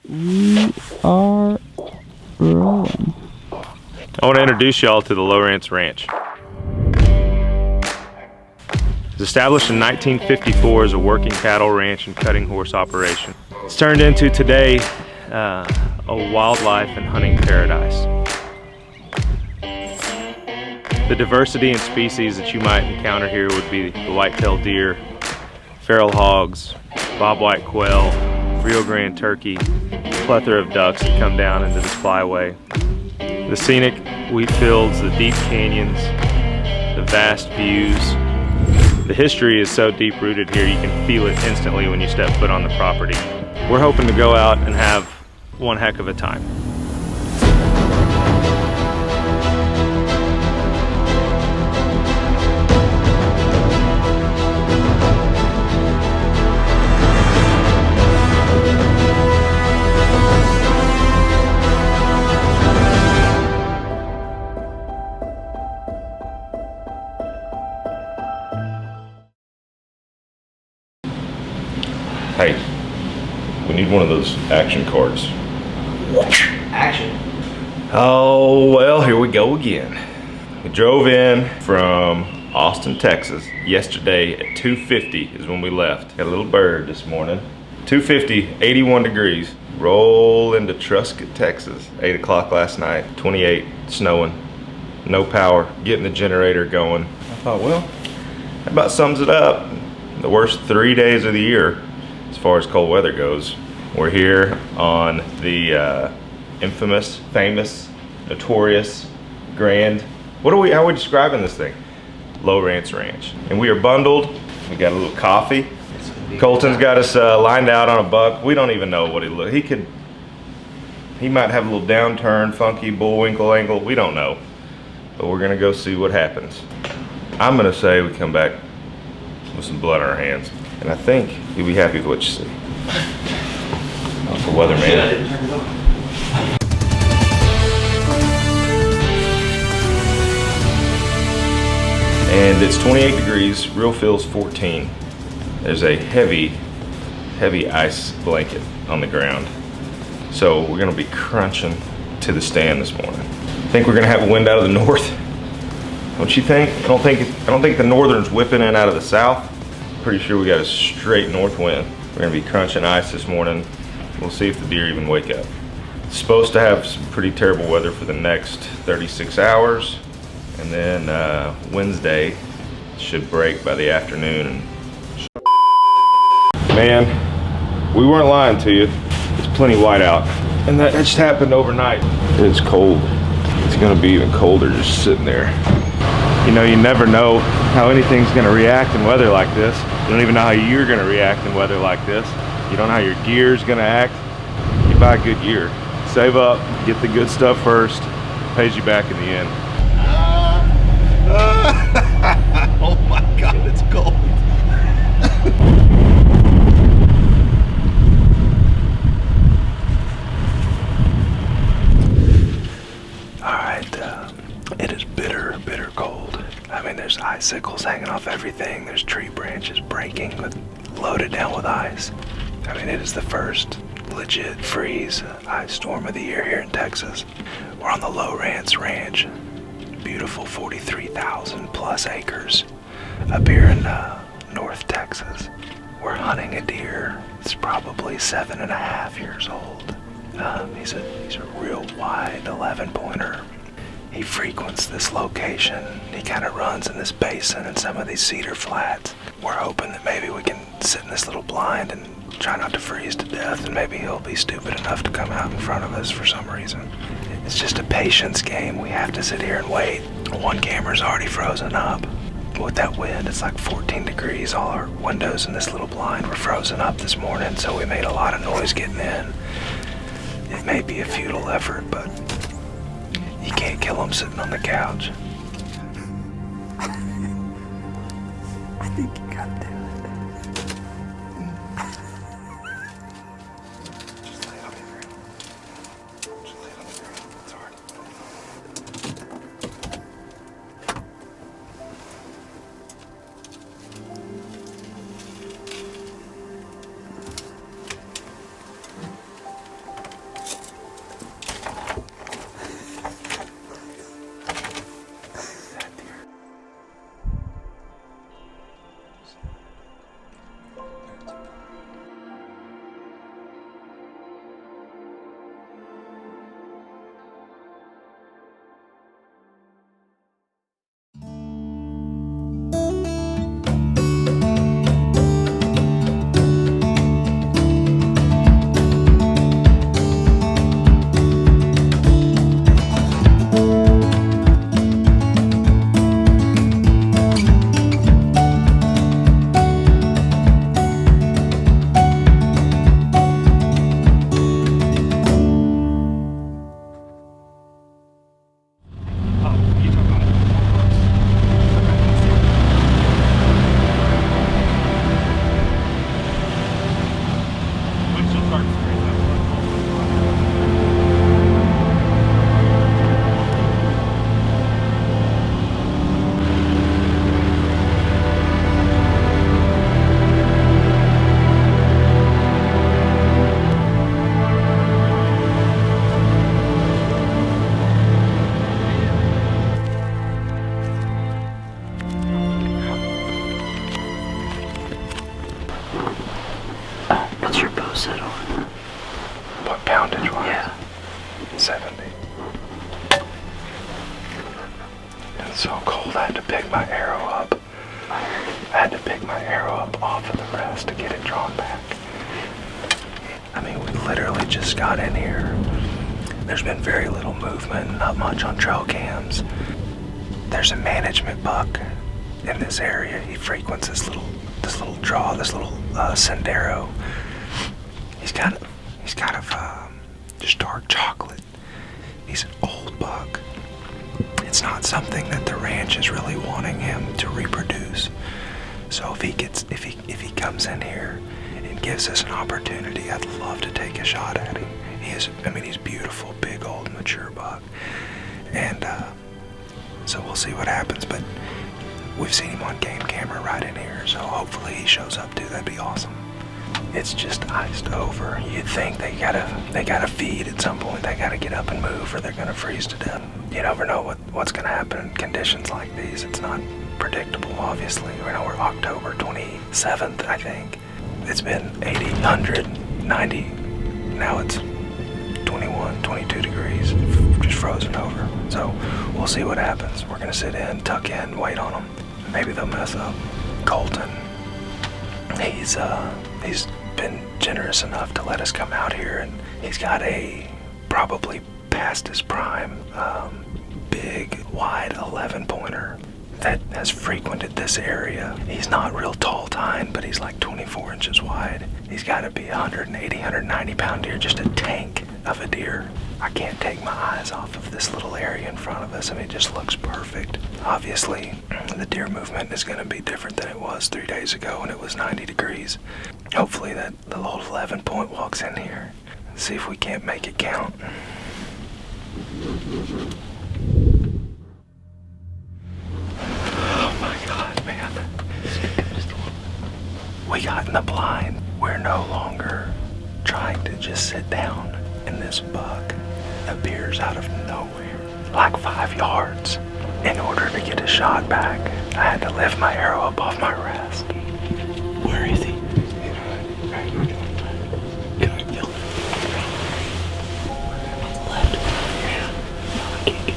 We are rolling. I want to introduce y'all to the Lowrance Ranch. It was established in 1954 as a working cattle ranch and cutting horse operation. It's turned into today a wildlife and hunting paradise. The diversity in species that you might encounter here would be the white-tailed deer, feral hogs, bobwhite quail, Rio Grande turkey, a plethora of ducks that come down into this flyway. The scenic wheat fields, the deep canyons, the vast views. The history is so deep-rooted here, you can feel it instantly when you step foot on the property. We're hoping to go out and have one heck of a time. Hey, we need one of those action cards. Action. Oh, well, here we go again. We drove in from Austin, Texas yesterday at 2:50 is when we left. Got a little bird this morning. 2:50, 81 degrees. Roll into Truscott, Texas. 8 o'clock last night, 28, snowing, no power, getting the generator going. I thought, well, that about sums it up. The worst 3 days of the year as far as cold weather goes. We're here on the infamous, famous, notorious, grand, how are we describing this thing? Lowrance Ranch. And we are bundled. We got a little coffee. Colton's got us lined out on a buck. We don't even know what he looks. He might have a little downturn, funky bullwinkle angle. We don't know. But we're gonna go see what happens. I'm gonna say we come back with some blood on our hands. And I think you'll be happy with what you see. Uncle Weatherman. And it's 28 degrees, real feels 14. There's a heavy, heavy ice blanket on the ground. So we're gonna be crunching to the stand this morning. I think we're gonna have a wind out of the north. Don't you think? I don't think the northern's whipping in out of the south. Pretty sure we got a straight north wind. We're gonna be crunching ice this morning. We'll see if the deer even wake up. It's supposed to have some pretty terrible weather for the next 36 hours. And then Wednesday should break by the afternoon. Man, we weren't lying to you. It's plenty white out. And that just happened overnight. It's cold. It's gonna be even colder just sitting there. You know, you never know how anything's gonna react in weather like this. You don't even know how you're gonna react in weather like this. You don't know how your gear's gonna act. You buy a good gear. Save up, get the good stuff first. Pays you back in the end. Oh my God, it's cold. It is bitter, bitter cold. I mean, there's icicles hanging off everything. There's tree branches breaking, loaded down with ice. I mean, it is the first legit freeze ice storm of the year here in Texas. We're on the Lowrance Ranch. Beautiful 43,000 plus acres up here in North Texas. We're hunting a deer. It's probably 7.5 years old. He's a real wide 11-pointer. He frequents this location. He kind of runs in this basin and some of these cedar flats. We're hoping that maybe we can sit in this little blind and try not to freeze to death, and maybe he'll be stupid enough to come out in front of us for some reason. It's just a patience game. We have to sit here and wait. One camera's already frozen up. With that wind, it's like 14 degrees. All our windows in this little blind were frozen up this morning, so we made a lot of noise getting in. It may be a futile effort, but you can't kill him sitting on the couch. I think you gotta do it. Just lay it on the ground. Just lay it on the ground. It's hard. was it on? What poundage wise? Yeah. 70. It's so cold, I had to pick my arrow up. I had to pick my arrow up off of the rest to get it drawn back. I mean, we literally just got in here. There's been very little movement, not much on trail cams. There's a management buck in this area. He frequents this little draw, this little sendero. He's kind of just dark chocolate. He's an old buck. It's not something that the ranch is really wanting him to reproduce. So if he comes in here and gives us an opportunity, I'd love to take a shot at him. He's beautiful, big old mature buck. And so we'll see what happens, but we've seen him on game camera right in here, so hopefully he shows up too. That'd be awesome. It's just iced over. You'd think they gotta feed at some point. They gotta get up and move, or they're gonna freeze to death. You never know what's gonna happen in conditions like these. It's not predictable, obviously. We're October 27th, I think. It's been 80, 100, 90. Now it's 21, 22 degrees, just frozen over. So we'll see what happens. We're gonna sit in, tuck in, wait on them. Maybe they'll mess up. Colton, he's been generous enough to let us come out here, and he's got a probably past his prime, big, wide 11-pointer that has frequented this area. He's not real tall tine, but he's like 24 inches wide. He's got to be 180, 190 pound deer, just a tank of a deer. I can't take my eyes off of this little area in front of us. I mean, it just looks perfect. Obviously, the deer movement is going to be different than it was 3 days ago when it was 90 degrees. Hopefully that little old 11-point walks in here. See if we can't make it count. Oh my God, man. We got in the blind. We're no longer trying to just sit down, and this buck appears out of nowhere, like 5 yards. In order to get a shot back, I had to lift my arrow up off my rest. Where is he? Can I kill him? On the left? Yeah. No, I can't get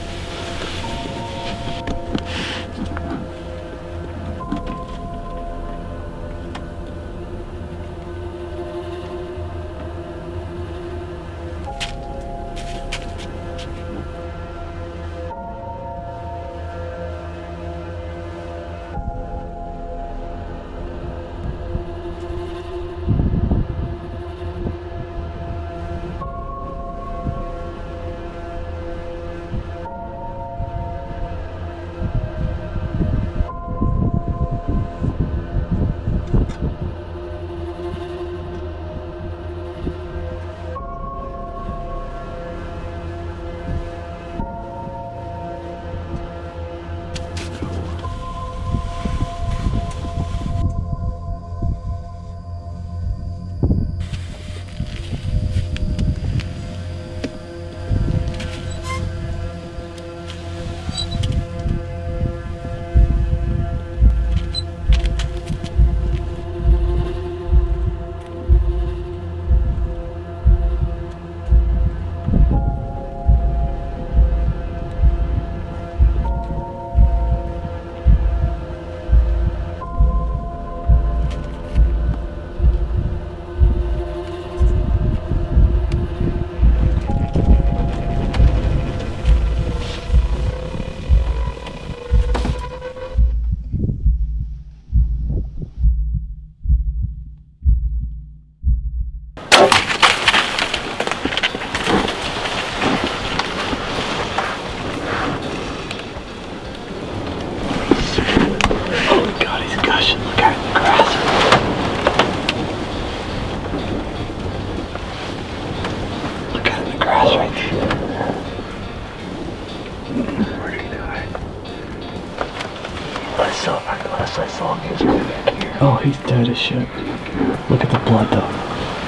Last I saw him, he was right back here. Oh, he's dead as shit. Look at the blood, though.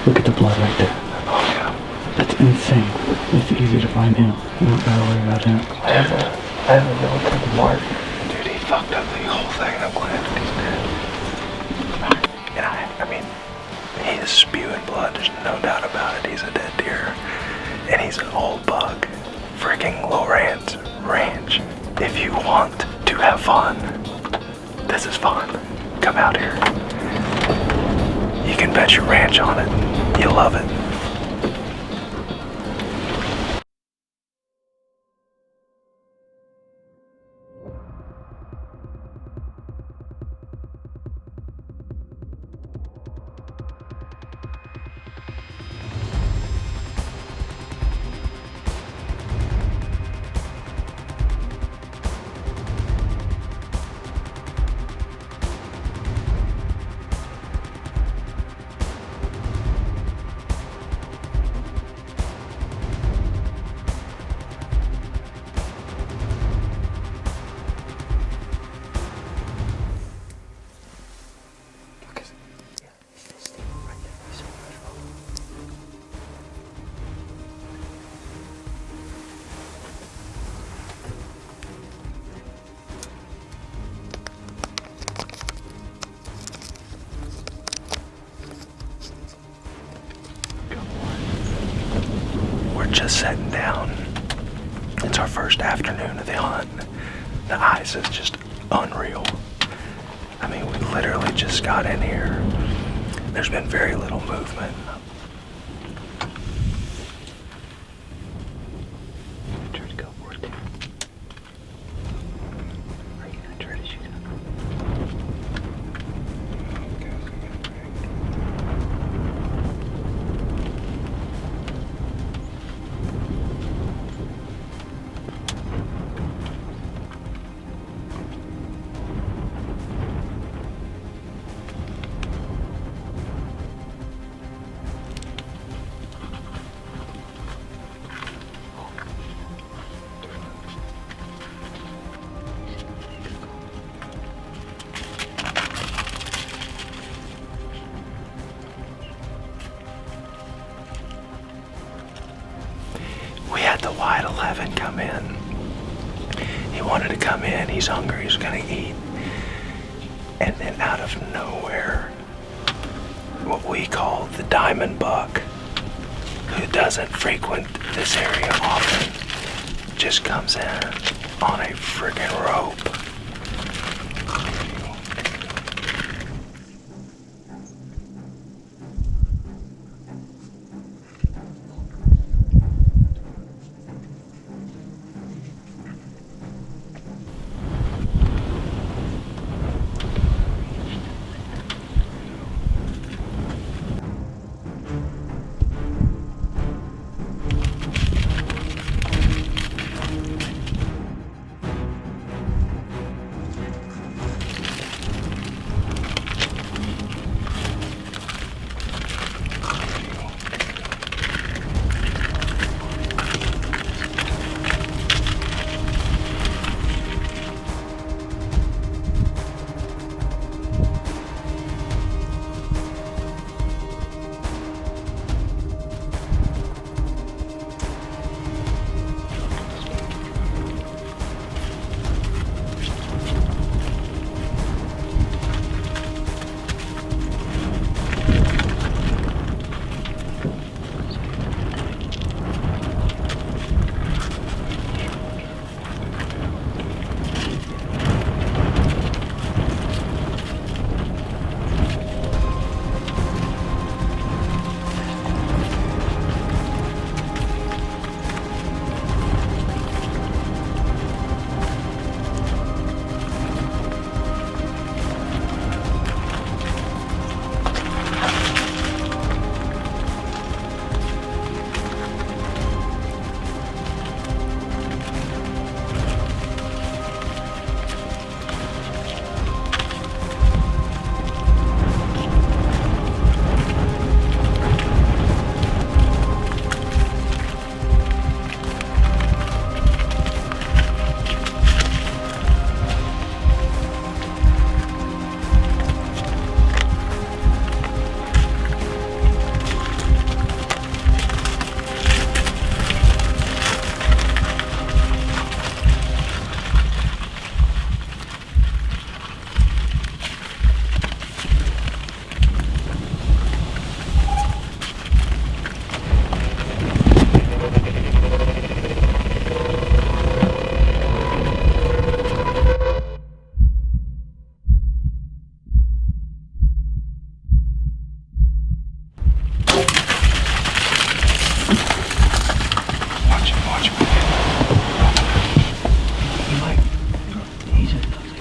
Look at the blood right there. Oh, yeah. That's insane. It's easy to find him. We don't gotta worry about him. I have a military mark. Dude, he fucked up the whole thing. I'm glad he's dead. And I mean, is spewing blood, there's no doubt about it. He's a dead deer. And he's an old buck. Freaking Lowrance Ranch. If you want to have fun, this is fun. Come out here. You can bet your ranch on it. You'll love it. Just sitting down. It's our first afternoon of the hunt. The ice is just unreal. I mean, we literally just got in here. There's been very little movement. Try to go for it. Are you gonna try to shoot it? We had the Wide 11 come in. He wanted to come in, he's hungry, he's gonna eat. And then out of nowhere, what we call the diamond buck, who doesn't frequent this area often, just comes in on a friggin' rope.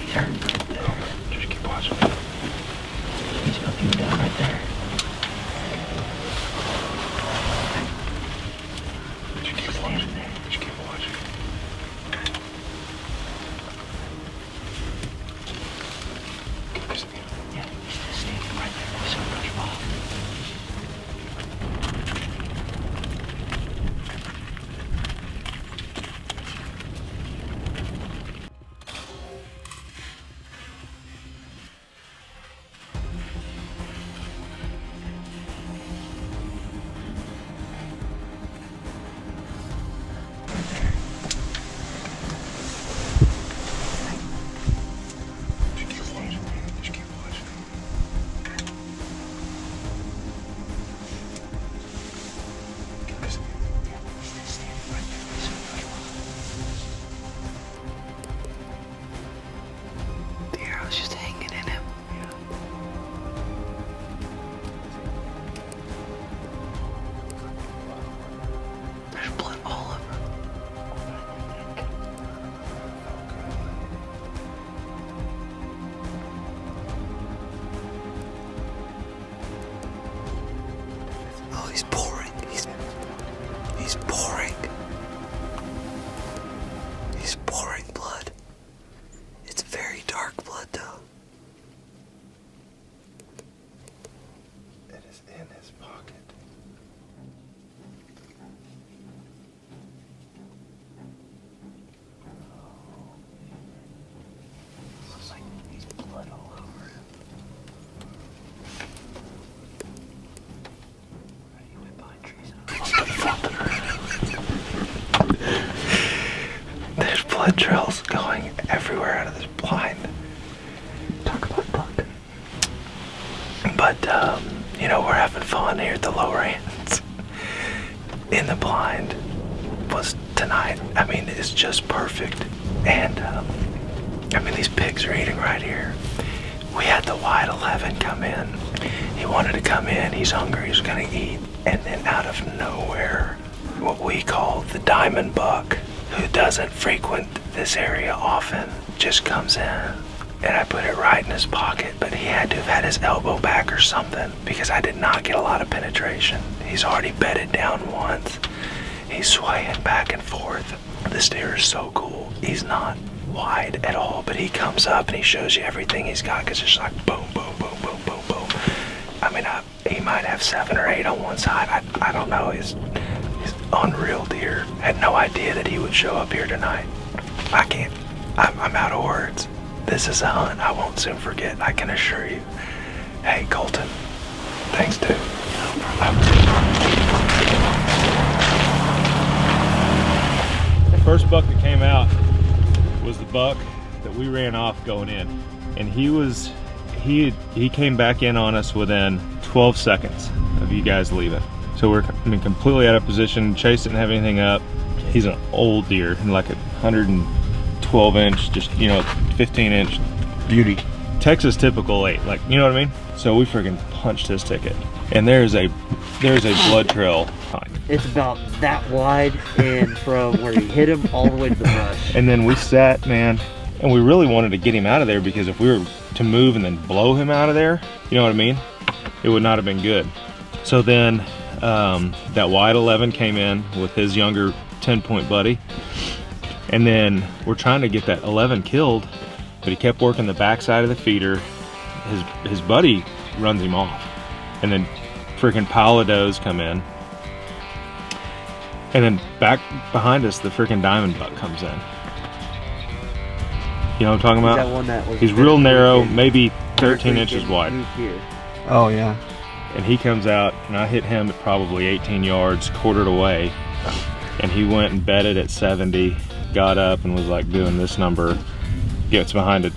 Just keep watching. He's fucking down right there. Just keep watching. Just keep watching. Yeah, he's just standing right there. He's so much off. Just hanging in him. There's blood all over. Oh, he's pouring. He's pouring. He's pouring blood. It's very dark blood, though. It is in his pocket. Looks like he's blood all over him. He went behind trees. There's blood trails going everywhere out of this blind. Talk about luck. But, you know, we're having fun here at the Lowrance. In the blind was tonight. I mean, it's just perfect. And, I mean, these pigs are eating right here. We had the white 11 come in. He wanted to come in. He's hungry. He's going to eat. And then out of nowhere, what we call the diamond buck, who doesn't frequent this area often, just comes in. And I put it right in his pocket, but he had to have had his elbow back or something because I did not get a lot of penetration. He's already bedded down once. He's swaying back and forth. This deer is so cool. He's not wide at all, but he comes up and he shows you everything he's got because it's just like boom, boom, boom, boom, boom, boom. I mean, he might have 7 or 8 on one side. I don't know. He's unreal deer. Had no idea that he would show up here tonight. I can't. I'm out of words. This is a hunt I won't soon forget, I can assure you. Hey, Colton. Thanks, dude. The first buck that came out was the buck that we ran off going in. And he came back in on us within 12 seconds of you guys leaving. So we're completely out of position. Chase didn't have anything up. He's an old deer, like a 112 inch, just, you know, 15 inch beauty. Texas typical 8, like, you know what I mean? So we freaking punched his ticket. And there's a blood trail behind. It's about that wide, and from where he hit him all the way to the brush. And then we sat, man, and we really wanted to get him out of there because if we were to move and then blow him out of there, you know what I mean? It would not have been good. So then that wide 11 came in with his younger 10-point buddy. And then we're trying to get that 11 killed, but he kept working the backside of the feeder. His buddy runs him off. And then freaking pile of does come in. And then back behind us, the freaking diamond buck comes in. You know what I'm talking about? That one that was He's real narrow, maybe 13 inches wide. Here. Oh, yeah. And he comes out, and I hit him at probably 18 yards, quartered away. And he went and bedded at 70, got up and was like doing this number, gets behind a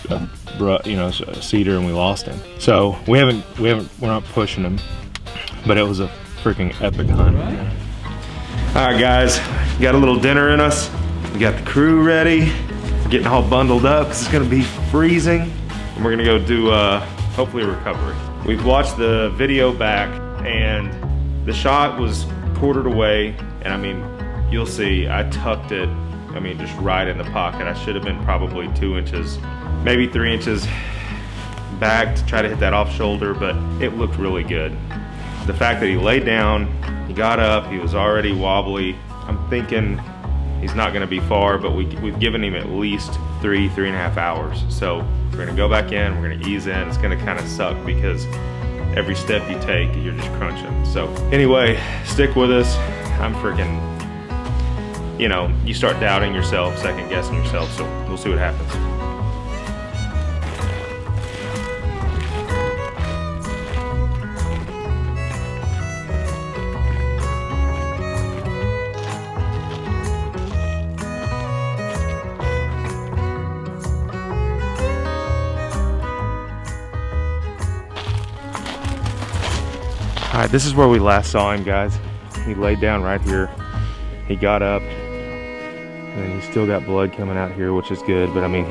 cedar, and we lost him. So we're not pushing him, but it was a freaking epic hunt. All right, guys, got a little dinner in us. We got the crew ready, getting all bundled up because it's gonna be freezing, and we're gonna go do hopefully a recovery. We've watched the video back, and the shot was quartered away, and I mean, you'll see I tucked it I mean, just right in the pocket. I should have been probably 2 inches, maybe 3 inches back to try to hit that off shoulder, but it looked really good. The fact that he laid down, he got up, he was already wobbly. I'm thinking he's not gonna be far, but we've given him at least 3.5 hours. So we're gonna go back in, we're gonna ease in. It's gonna kind of suck because every step you take, you're just crunching. So anyway, stick with us. I'm freaking, you know, you start doubting yourself, second guessing yourself, so we'll see what happens. All right, this is where we last saw him, guys. He laid down right here. He got up, and then he's still got blood coming out here, which is good, but I mean,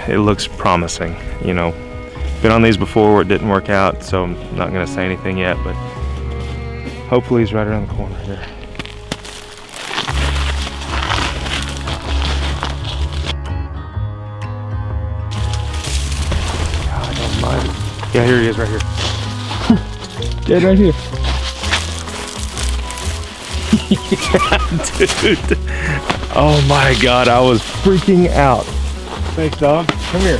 it looks promising, you know. Been on these before where it didn't work out, so I'm not gonna say anything yet, but hopefully he's right around the corner here. God almighty. Yeah, here he is right here. Dead right here. Yeah, dude. Oh my God, I was freaking out. Thanks, dog. Come here.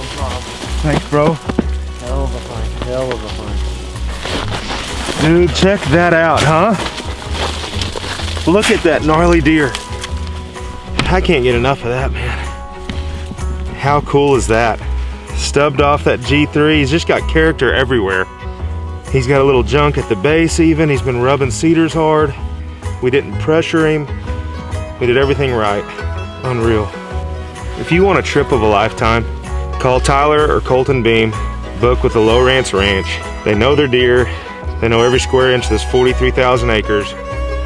Thanks, bro. Hell of a find. Hell of a find. Dude, check that out, huh? Look at that gnarly deer. I can't get enough of that, man. How cool is that? Stubbed off that G3. He's just got character everywhere. He's got a little junk at the base even. He's been rubbing cedars hard. We didn't pressure him. We did everything right. Unreal. If you want a trip of a lifetime, call Tyler or Colton Beam. Book with the Lowrance Ranch. They know their deer. They know every square inch of this 43,000 acres.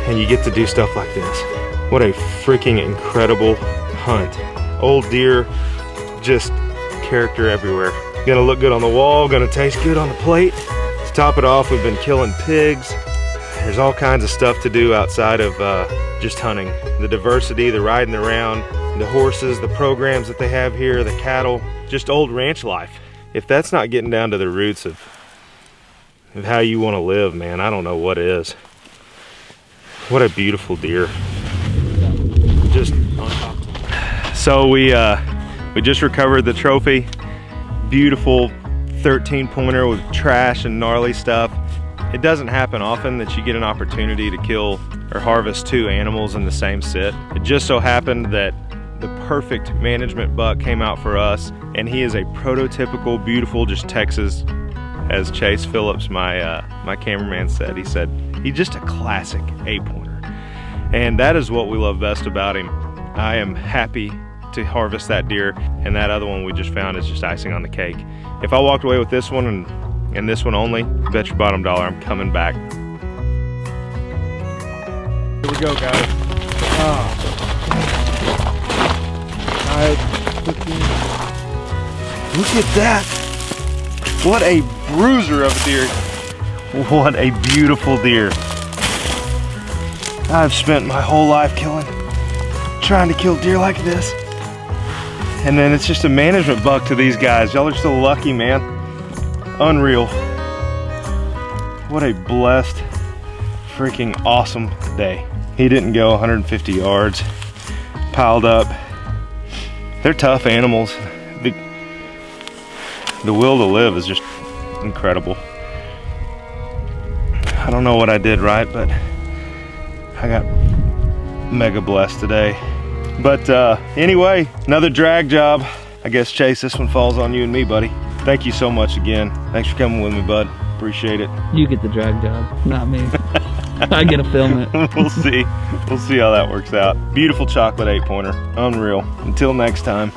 And you get to do stuff like this. What a freaking incredible hunt. Old deer, just character everywhere. Gonna look good on the wall, gonna taste good on the plate. To top it off, we've been killing pigs. There's all kinds of stuff to do outside of just hunting. The diversity, the riding around, the horses, the programs that they have here, the cattle, just old ranch life. If that's not getting down to the roots of how you want to live, man, I don't know what is. What a beautiful deer. Just on top. So we just recovered the trophy. Beautiful 13-pointer with trash and gnarly stuff. It doesn't happen often that you get an opportunity to kill or harvest 2 animals in the same sit. It just so happened that the perfect management buck came out for us, and he is a prototypical, beautiful, just Texas, as Chase Phillips, my cameraman said. He said, he's just a classic 8-pointer. And that is what we love best about him. I am happy to harvest that deer, and that other one we just found is just icing on the cake. If I walked away with this one and this one only, bet your bottom dollar I'm coming back. Here we go, guys. Look at that. What a bruiser of a deer. What a beautiful deer. I've spent my whole life trying to kill deer like this. And then it's just a management buck to these guys. Y'all are so lucky, man. Unreal. What a blessed, freaking awesome day. He didn't go 150 yards, piled up. They're tough animals. The will to live is just incredible. I don't know what I did right, but I got mega blessed today. But anyway, another drag job. I guess, Chase, this one falls on you and me, buddy. Thank you so much again. Thanks for coming with me, bud. Appreciate it. You get the drag job, not me. I get to film it. We'll see. We'll see how that works out. Beautiful chocolate 8-pointer. Unreal. Until next time.